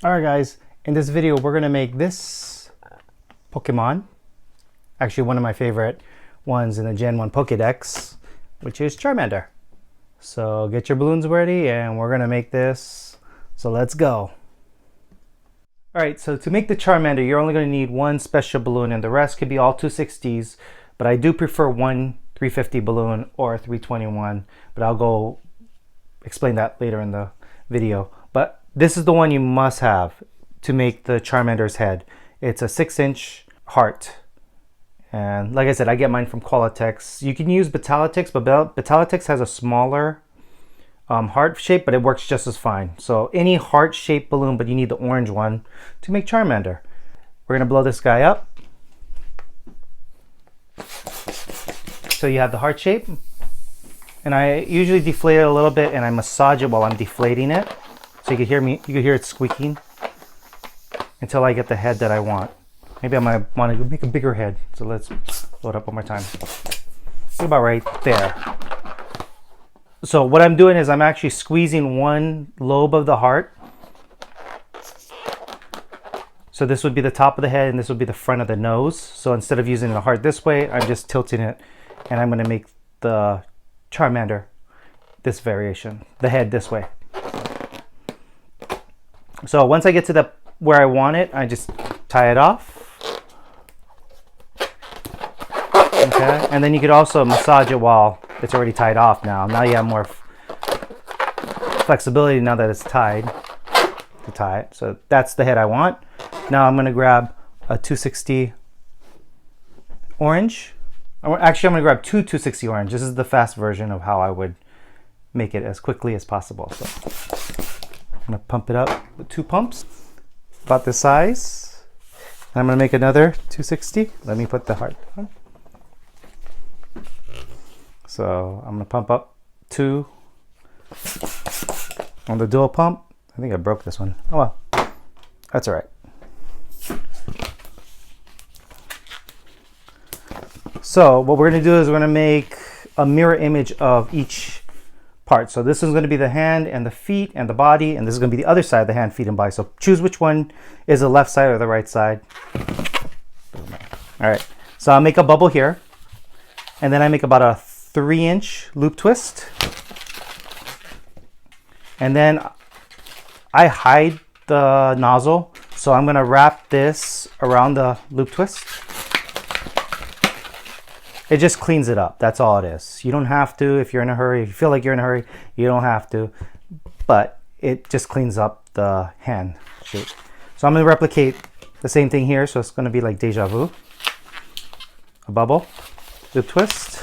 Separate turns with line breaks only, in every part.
Alright guys, in this video we're going to make this Pokemon, actually one of my favorite ones in the Gen 1 Pokédex, which is Charmander. So get your balloons ready and we're going to make this, so let's go. Alright, so to make the Charmander you're only going to need one special balloon and the rest could be all 260s, but I do prefer one 350 balloon or a 321, but I'll go explain that later in the video. But this is the one you must have to make the Charmander's head. It's a 6-inch heart. And like I said, I get mine from Qualitex. You can use Battalitix, but Battalitix has a smaller heart shape, but it works just as fine. So any heart-shaped balloon, but you need the orange one to make Charmander. We're gonna blow this guy up. So you have the heart shape. And I usually deflate it a little bit and I massage it while I'm deflating it. So you can hear it squeaking until I get the head that I want. Maybe I might want to make a bigger head. So let's load up one more time. About right there. So what I'm doing is I'm actually squeezing one lobe of the heart. So this would be the top of the head and this would be the front of the nose. So instead of using the heart this way, I'm just tilting it and I'm going to make the Charmander this variation, the head this way. So once I get to where I want it, I just tie it off. Okay, and then you could also massage it while it's already tied off now. Now you have more flexibility now that it's tied to tie it. So that's the head I want. Now I'm going to grab a 260 orange. Actually, I'm going to grab two 260 orange. This is the fast version of how I would make it as quickly as possible. So I'm going to pump it up with 2 pumps, about this size. And I'm going to make another 260. Let me put the heart on. So I'm going to pump up 2 on the dual pump. I think I broke this one. Oh well, that's all right. So what we're going to do is we're going to make a mirror image of each part. So this is going to be the hand and the feet and the body, and this is going to be the other side of the hand, feet, and body. So choose which one is the left side or the right side. All right, so I'll make a bubble here, and then I make about a 3-inch loop twist, and then I hide the nozzle. So I'm going to wrap this around the loop twist. It just cleans it up. That's all it is. You don't have to if you're in a hurry. If you feel like you're in a hurry, you don't have to. But it just cleans up the hand shape. So I'm going to replicate the same thing here. So it's going to be like deja vu. A bubble, loop twist,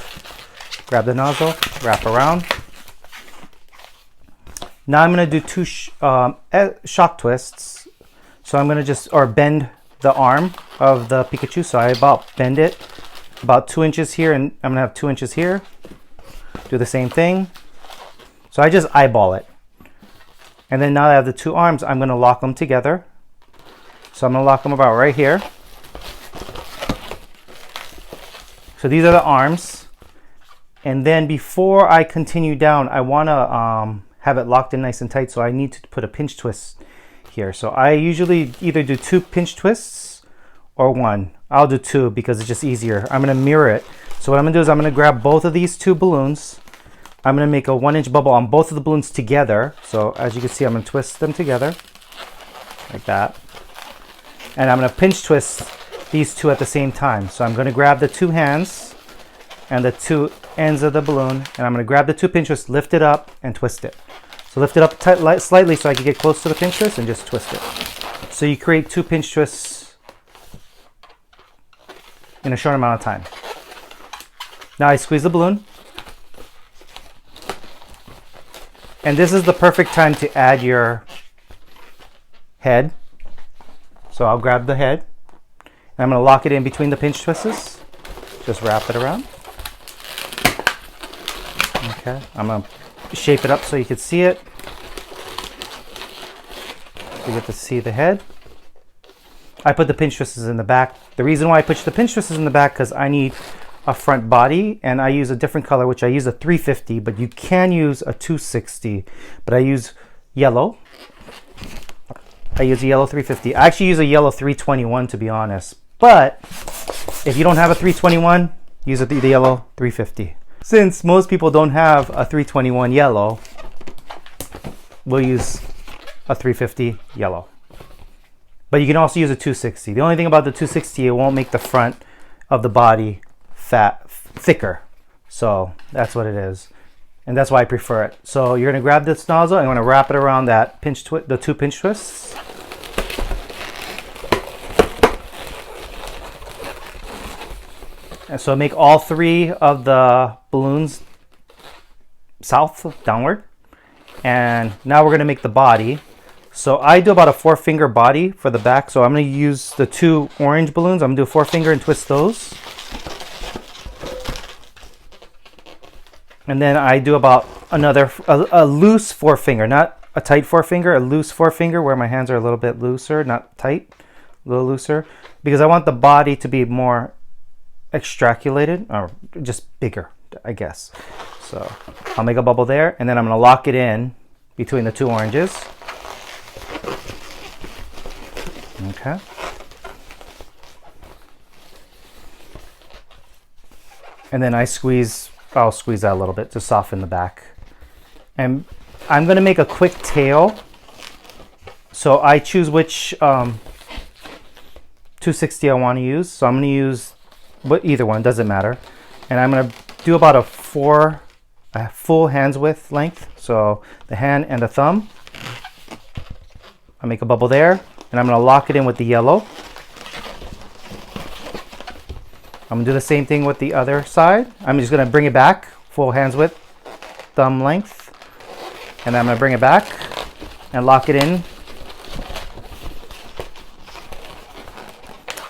grab the nozzle, wrap around. Now I'm going to do 2 shock twists. So I'm going to bend the arm of the Pikachu. So I bend it about 2 inches here, and I'm gonna have 2 inches here. Do the same thing. So I just eyeball it. And then now that I have the 2 arms, I'm gonna lock them together. So I'm gonna lock them about right here. So these are the arms. And then before I continue down, I wanna have it locked in nice and tight, so I need to put a pinch twist here. So I usually either do 2 pinch twists or 1. I'll do 2 because it's just easier. I'm going to mirror it. So what I'm going to do is I'm going to grab both of these 2 balloons. I'm going to make a 1-inch bubble on both of the balloons together. So as you can see, I'm going to twist them together like that. And I'm going to pinch twist these 2 at the same time. So I'm going to grab the 2 hands and the 2 ends of the balloon, and I'm going to grab the 2 pinch twists, lift it up, and twist it. So lift it up slightly so I can get close to the pinch twist and just twist it. So you create 2 pinch twists in a short amount of time. Now I squeeze the balloon. And this is the perfect time to add your head. So I'll grab the head. And I'm going to lock it in between the pinch twists. Just wrap it around. Okay. I'm going to shape it up so you can see it. You get to see the head. I put the pinch twists in the back. The reason why I put the pinch twists in the back because I need a front body, and I use a different color, which I use a 350, but you can use a 260. But I use yellow. I use a yellow 350. I actually use a yellow 321 to be honest. But if you don't have a 321, use the yellow 350. Since most people don't have a 321 yellow, we'll use a 350 yellow. But you can also use a 260. The only thing about the 260, it won't make the front of the body thicker. So that's what it is. And that's why I prefer it. So you're gonna grab this nozzle and I'm gonna wrap it around that the 2 pinch twists. And so make all 3 of the balloons downward. And now we're gonna make the body. So I do about a 4-finger body for the back. So I'm gonna use the 2 orange balloons. I'm gonna do a 4-finger and twist those. And then I do about a loose 4-finger, not a tight 4-finger, a loose 4-finger where my hands are a little bit looser, not tight, a little looser, because I want the body to be more extraculated or just bigger, I guess. So I'll make a bubble there and then I'm going to lock it in between the 2 oranges. Okay. And then I'll squeeze that a little bit to soften the back. And I'm going to make a quick tail. So I choose which 260 I want to use. So I'm going to use either one, doesn't matter. And I'm going to do about a full hand's width length. So the hand and the thumb. I'll make a bubble there. And I'm going to lock it in with the yellow. I'm going to do the same thing with the other side. I'm just going to bring it back, full hand's width, thumb length. And then I'm going to bring it back and lock it in.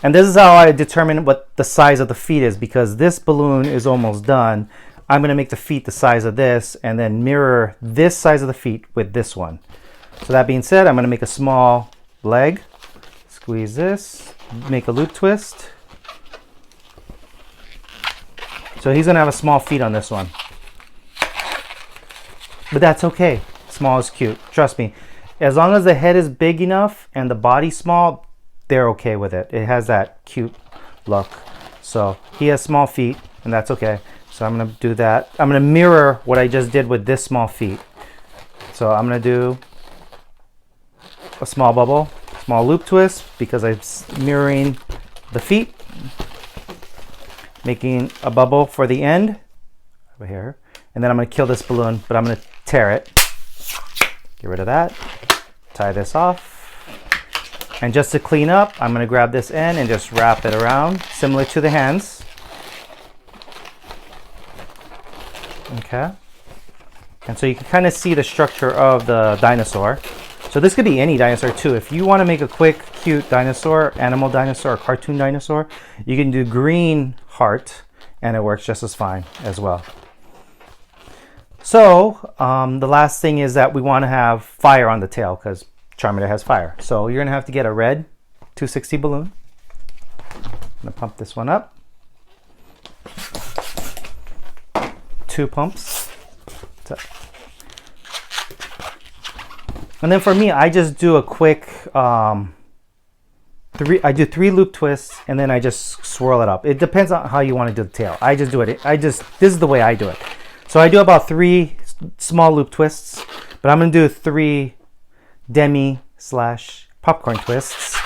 And this is how I determine what the size of the feet is, because this balloon is almost done. I'm going to make the feet the size of this and then mirror this size of the feet with this one. So that being said, I'm going to make a small leg, squeeze this, make a loop twist. So he's going to have a small feet on this one. But that's okay. Small is cute. Trust me. As long as the head is big enough and the body small, they're okay with it. It has that cute look. So he has small feet and that's okay. So I'm going to do that. I'm going to mirror what I just did with this small feet. So I'm going to do a small bubble, small loop twist because I'm mirroring the feet. Making a bubble for the end over here. And then I'm going to kill this balloon, but I'm going to tear it. Get rid of that. Tie this off. And just to clean up, I'm going to grab this end and just wrap it around, similar to the hands. Okay. And so you can kind of see the structure of the dinosaur. So this could be any dinosaur too. If you want to make a quick, cute dinosaur, animal dinosaur, or cartoon dinosaur, you can do green heart and it works just as fine as well. So the last thing is that we want to have fire on the tail because Charmander has fire. So you're going to have to get a red 260 balloon. I'm going to pump this one up. 2 pumps. And then for me, I just do a quick, I do 3 loop twists and then I just swirl it up. It depends on how you want to do the tail. I just do it. This is the way I do it. So I do about 3 small loop twists, but I'm going to do 3 demi/popcorn twists.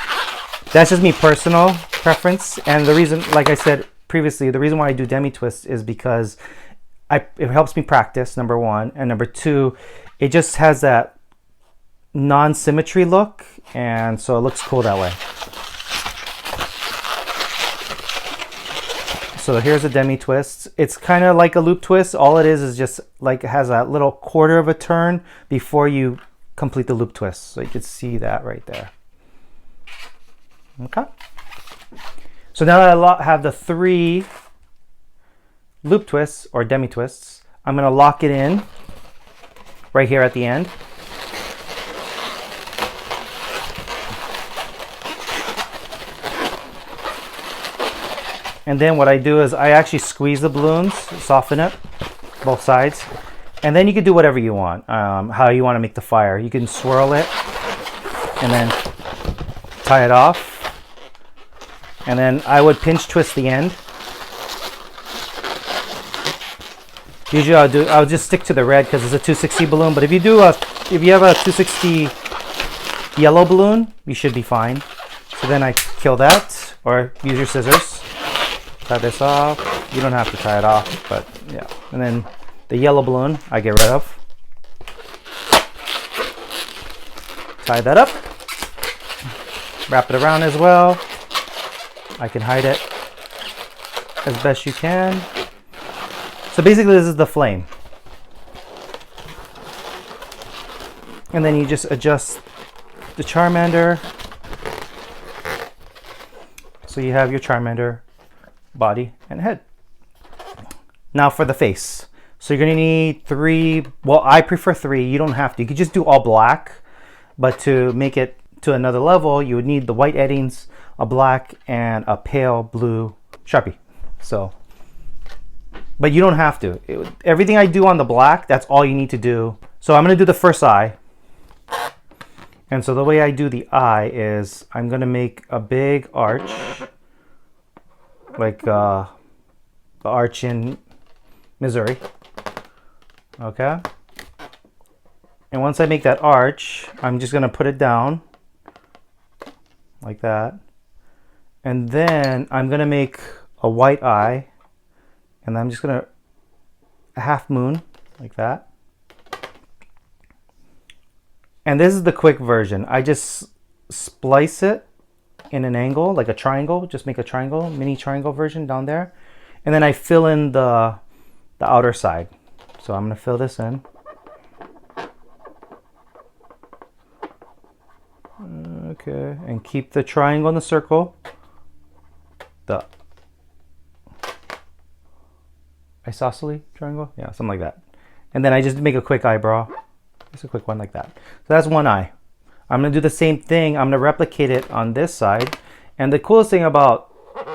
That's just me personal preference. And the reason, like I said previously, the reason why I do demi twists is because it helps me practice, number 1. And number 2, it just has that non-symmetry look, and so it looks cool that way. So here's a demi twist. It's kind of like a loop twist. All it is just like it has a little quarter of a turn before you complete the loop twist. So you can see that right there. Okay. So now that I have the 3 loop twists or demi twists, I'm going to lock it in right here at the end. And then what I do is I actually squeeze the balloons, soften it, both sides. And then you can do whatever you want, how you want to make the fire. You can swirl it and then tie it off. And then I would pinch twist the end. Usually I'll just stick to the red because it's a 260 balloon. But if you have a 260 yellow balloon, you should be fine. So then I kill that, or use your scissors. Tie this off. You don't have to tie it off, but yeah. And then the yellow balloon I get rid of. Tie that up. Wrap it around as well. I can hide it as best you can. So basically this is the flame. And then you just adjust the Charmander. So you have your Charmander body and head. Now for the face. So you're gonna need 3, well I prefer 3, you don't have to. You could just do all black, but to make it to another level, you would need the white eddings, a black, and a pale blue Sharpie. So, but you don't have to. Everything I do on the black, that's all you need to do. So I'm gonna do the first eye. And so the way I do the eye is I'm gonna make a big arch, like the arch in Missouri. Okay. And once I make that arch, I'm just gonna put it down like that. And then I'm gonna make a white eye, and I'm just gonna a half moon like that. And this is the quick version. I just splice it in an angle, like a triangle. Just make a triangle, mini triangle version down there. And then I fill in the outer side. So I'm gonna fill this in. Okay, and keep the triangle in the circle. The isosceles triangle? Yeah, something like that. And then I just make a quick eyebrow. Just a quick one like that. So that's one eye. I'm gonna do the same thing. I'm gonna replicate it on this side. And the coolest thing about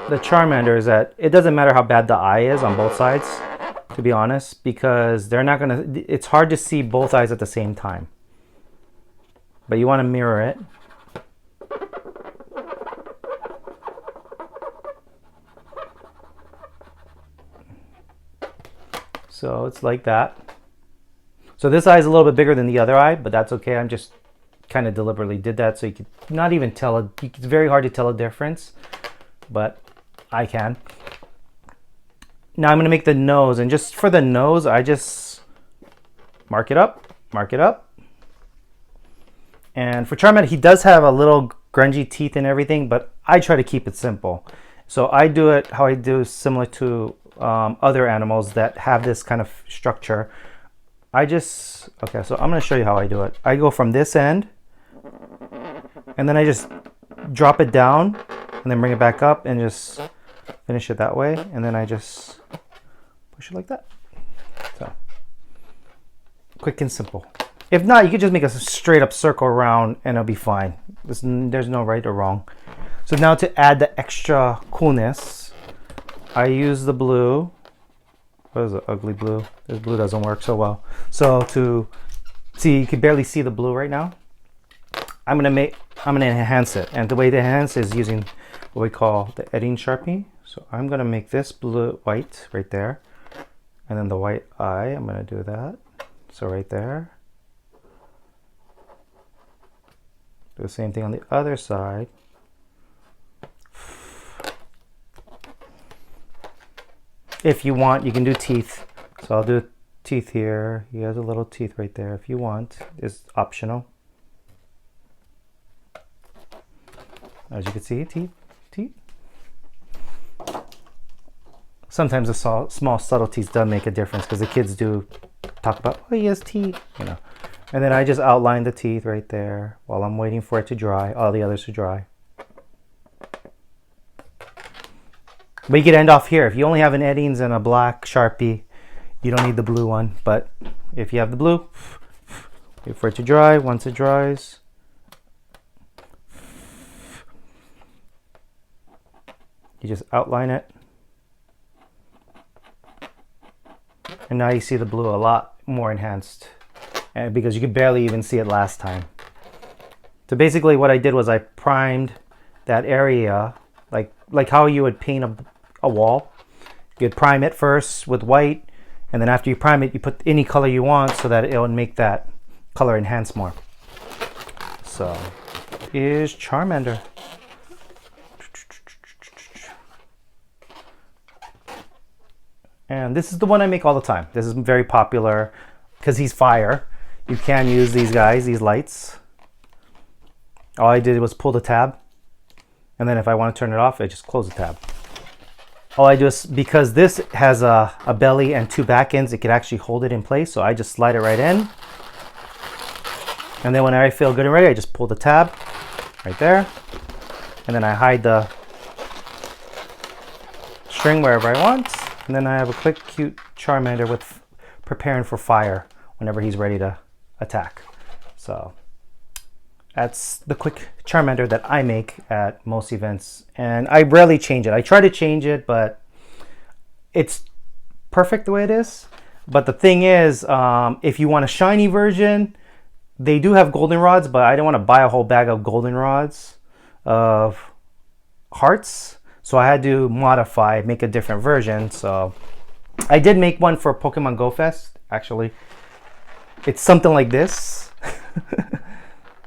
the Charmander is that it doesn't matter how bad the eye is on both sides, to be honest, because they're not gonna, it's hard to see both eyes at the same time. But you wanna mirror it. So it's like that. So this eye is a little bit bigger than the other eye, but that's okay. I'm just kind of deliberately did that so you could not even tell it. It's very hard to tell a difference, but I can. Now I'm going to make the nose, and just for the nose, I just mark it up. And for Charmander, he does have a little grungy teeth and everything, but I try to keep it simple. So I do it how I do, similar to other animals that have this kind of structure. Okay, so I'm going to show you how I do it. I go from this end, and then I just drop it down, and then bring it back up, and just finish it that way. And then I just push it like that. So, quick and simple. If not, you could just make a straight up circle around, and it'll be fine. There's no right or wrong. So now to add the extra coolness, I use the blue. What is it? Ugly blue. This blue doesn't work so well. So to see, you can barely see the blue right now. I'm gonna enhance it, and the way to enhance is using what we call the edding Sharpie. So I'm gonna make this blue white right there, and then the white eye. I'm gonna do that. So right there. Do the same thing on the other side. If you want, you can do teeth. So I'll do teeth here. He has a little teeth right there. If you want, it's optional. As you can see, teeth. Sometimes the small subtleties do make a difference, because the kids do talk about, oh, he has teeth, you know. And then I just outline the teeth right there while I'm waiting for it to dry, all the others to dry. But you could end off here. If you only have an Eddings and a black Sharpie, you don't need the blue one. But if you have the blue, wait for it to dry. Once it dries, you just outline it. And now you see the blue a lot more enhanced, and because you could barely even see it last time. So basically what I did was I primed that area like how you would paint a wall. You'd prime it first with white, and then after you prime it, you put any color you want so that it would make that color enhance more. So here's Charmander. And this is the one I make all the time. This is very popular because he's fire. You can use these guys, these lights. All I did was pull the tab, and then if I want to turn it off, I just close the tab. All I do is, because this has a belly and two back ends, it could actually hold it in place, so I just slide it right in. And then when I feel good and ready, I just pull the tab right there, and then I hide the string wherever I want, and then I have a quick, cute Charmander with preparing for fire whenever he's ready to attack. So that's the quick Charmander that I make at most events, and I rarely change it. I try to change it, but it's perfect the way it is. But the thing is, if you want a shiny version, they do have goldenrods, but I don't want to buy a whole bag of goldenrods of hearts, so I had to modify, make a different version. So I did make one for Pokemon Go Fest, actually. It's something like this.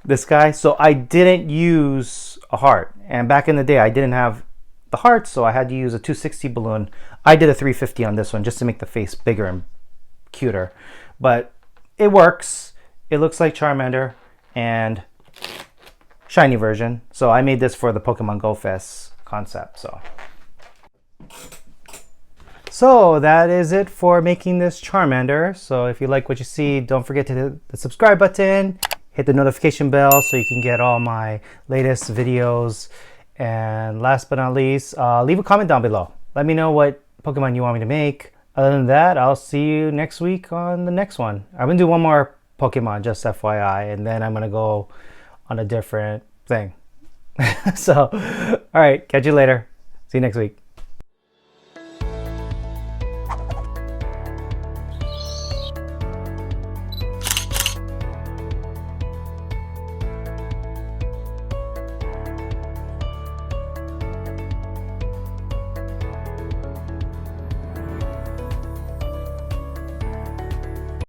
This guy. So I didn't use a heart, and back in the day I didn't have the heart, so I had to use a 260 balloon. I did a 350 on this one just to make the face bigger and cuter, but it works. It looks like Charmander and shiny version. So I made this for the Pokemon Go Fest concept. So that is it for making this Charmander. So if you like what you see, don't forget to hit the subscribe button, hit the notification bell so you can get all my latest videos. And last but not least, leave a comment down below. Let me know what Pokemon you want me to make. Other than that, I'll see you next week on the next one. I'm going to do one more Pokemon, just FYI, and then I'm going to go on a different thing. So, all right, catch you later. See you next week.